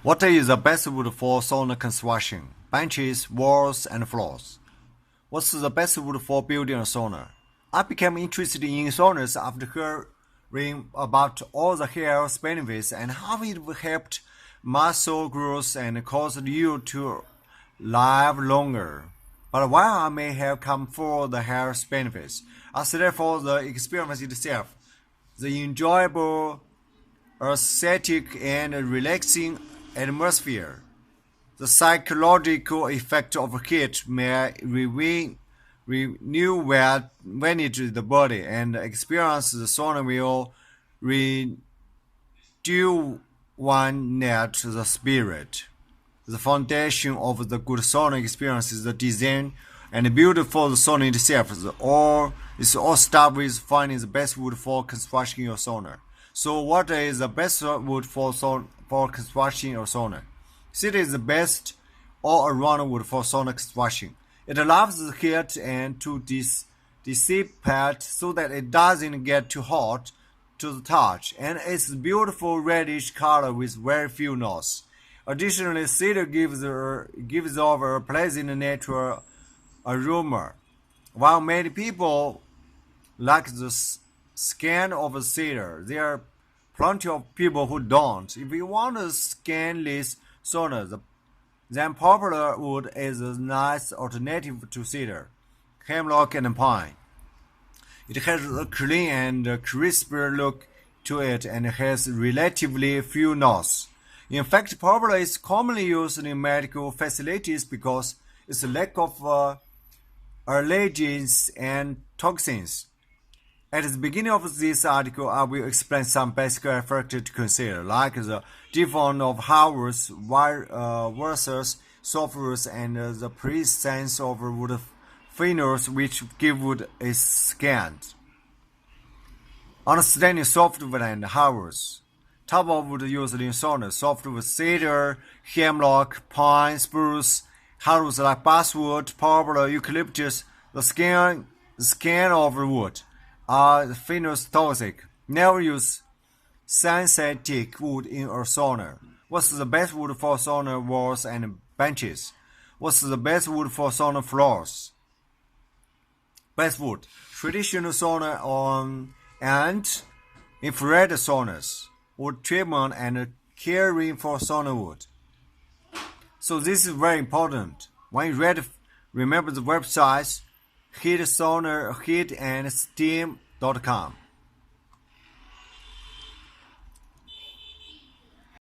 What is the best wood for sauna construction? Benches, walls, and floors. What's the best wood for building a sauna? I became interested in saunas after hearing about all the health benefits and how it helped muscle growth and caused you to live longer. But while I may have come for the health benefits, I stayed for the experience itself, the enjoyable aesthetic and relaxing atmosphere. The psychological effect of heat may renew vanity the body, and experience the sauna will rejuvenate the spirit. The foundation of the good sauna experience is the design and build for the sauna itself. It's all start with finding the best wood for constructing your sauna. So what is the best wood for constructing your sauna? Cedar is the best all-around wood for sauna construction. It allows the heat and to dissipate so that it doesn't get too hot to the touch, and it's beautiful reddish color with very few knots. Additionally, cedar gives off a pleasant natural aroma. While many people like the skin of cedar, there are plenty of people who don't. If you want a skinless sauna, then popular wood is a nice alternative to cedar, hemlock, and pine. It has a clean and crisper look to it and has relatively few knots. In fact, poplar is commonly used in medical facilities because its lack of allergens and toxins. At the beginning of this article, I will explain some basic factors to consider, like the difference of hardwoods versus softwoods and the presence of wood phenols which give wood a scent. Understanding softwood and hardwoods. Type of wood used in sauna: softwood, cedar, hemlock, pine, spruce. Hardwoods like basswood, poplar, eucalyptus. The skin of wood are phenotoxic. Never use synthetic wood in a sauna. What's the best wood for sauna walls and benches? What's the best wood for sauna floors? Best wood: traditional sauna and infrared saunas, wood treatment and caring for sauna wood. So this is very important. When you read, remember the websites heatandsteam.com.